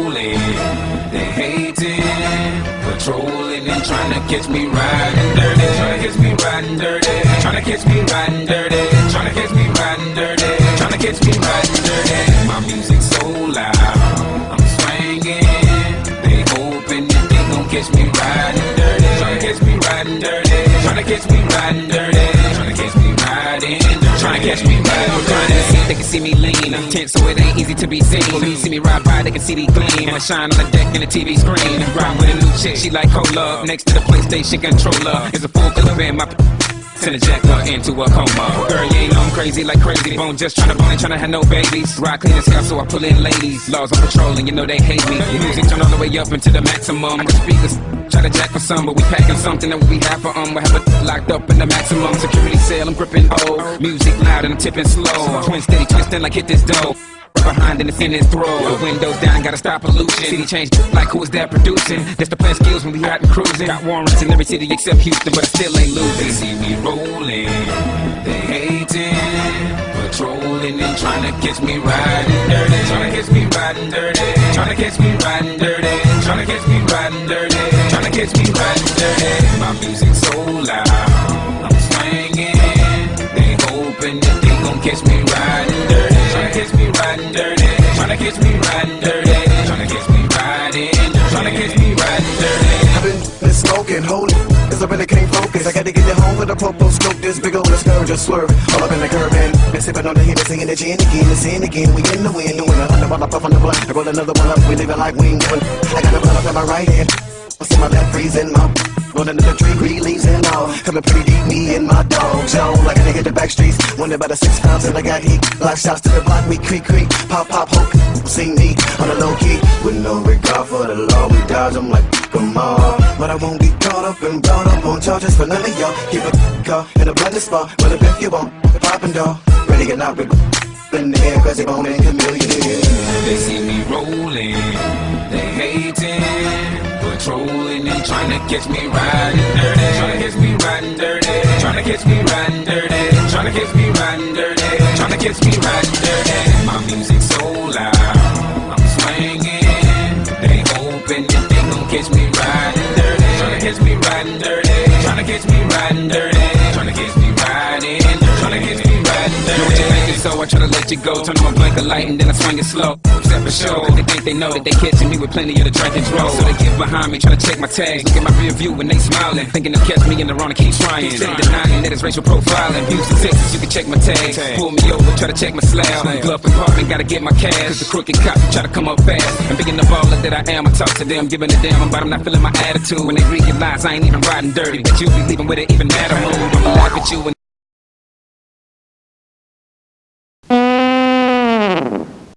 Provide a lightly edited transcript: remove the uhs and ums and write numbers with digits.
rolling, they hating, patrolling and trying to catch me riding dirty, trying to catch me riding dirty, trying to catch me riding dirty, trying to catch me riding dirty, trying to catch me riding dirty. My music's so loud, I'm swinging, they hoping that they gon' catch me riding dirty, trying to catch me riding dirty, trying to catch me riding dirty, trying to catch me riding dirty, trying to catch me riding dirty. They can see me lean, I'm tense so it ain't easy to be seen. When you see me ride by, they can see the gleam. I shine on the deck in the TV screen. Ride with a new chick, she like cola. Next to the PlayStation controller is a full clip in my send a jack her into a coma. Girl, you ain't know I'm crazy like crazy bone, just tryna bone, ain't tryna have no babies. Ride clean as hell, so I pull in ladies. Laws on patrolling, you know they hate me. Music turn all the way up into the maximum. The speakers try to jack for some, but we packing something that we have for we have it locked up in the maximum security cell. I'm gripping old music loud and I'm tipping slow. Twin steady twisting like hit this dough. Behind in his throat. The windows down, gotta stop pollution. City change like who is that producing? That's the plan skills when we out and cruising. Got warrants in every city except Houston, but I still ain't losing. They see me rolling, they hating, patrolling and trying to catch me riding dirty, trying to catch me riding dirty, trying to catch me riding dirty, trying to catch me riding dirty, trying to catch me riding dirty. My music's so loud, I'm swinging, they hoping that they gon' catch me riding dirty. Tryna catch me riding dirty, tryna catch me riding dirty, tryna catch me riding dirty, tryna catch me riding dirty. I've been smoking, holding, cause I really can't focus. I gotta get it home with a popo scope, this big old scourge just swerving. All up in the curb and been sipping on the heat, singing the gin again, the sin again. We in the wind, doing 100 while I puff on the blunt. I roll another one up, we living like we ain't doing. I got a blunt up in my right hand, what's in my left, freezing my rolling in the tree, green leaves and all. Coming pretty deep, me and my dog zone. Like I hit the back streets, wonder about the 6 pounds and I got heat. Life shots to the block, we creak, pop, hope. See me on the low key, with no regard for the law. We dodge them like, come on. But I won't be caught up and brought up on charges for none of y'all. Keep a car in a blended spot, but if you want, the poppin' dog. Ready or not, we're in the air, cause they bone and chameleon. They see me rolling, they hating, patrolling and trying to catch me riding dirty, trying to catch me riding dirty, trying to catch me riding dirty, trying to catch me riding dirty, trying to catch me riding dirty. My music's so loud, I'm swinging, they hoping that they gon' catch me riding dirty, trying to catch me riding dirty, trying to catch me riding dirty, trying to catch me riding dirty, trying to catch me riding dirty. Know what you're thinking, so I try to let you go. Turn on my blinker light and then I swing it slow. Step for show, they think they know that they catching me with plenty of the drink and draw. So they get behind me, try to check my tags. Look at my rear view and they smiling, thinking they'll catch me in the wrong and keep trying. Steady denying that it's racial profiling. Houston, Texas, you can check my tags. Pull me over, try to check my slab. Glove compartment, gotta get my cash. Cause the crooked cop try to come up fast. And being the baller that I am, I talk to them, giving a damn about them not feeling my attitude. When they realize I ain't even riding dirty, but you be leaving with an even madder mood. I'ma laugh at you and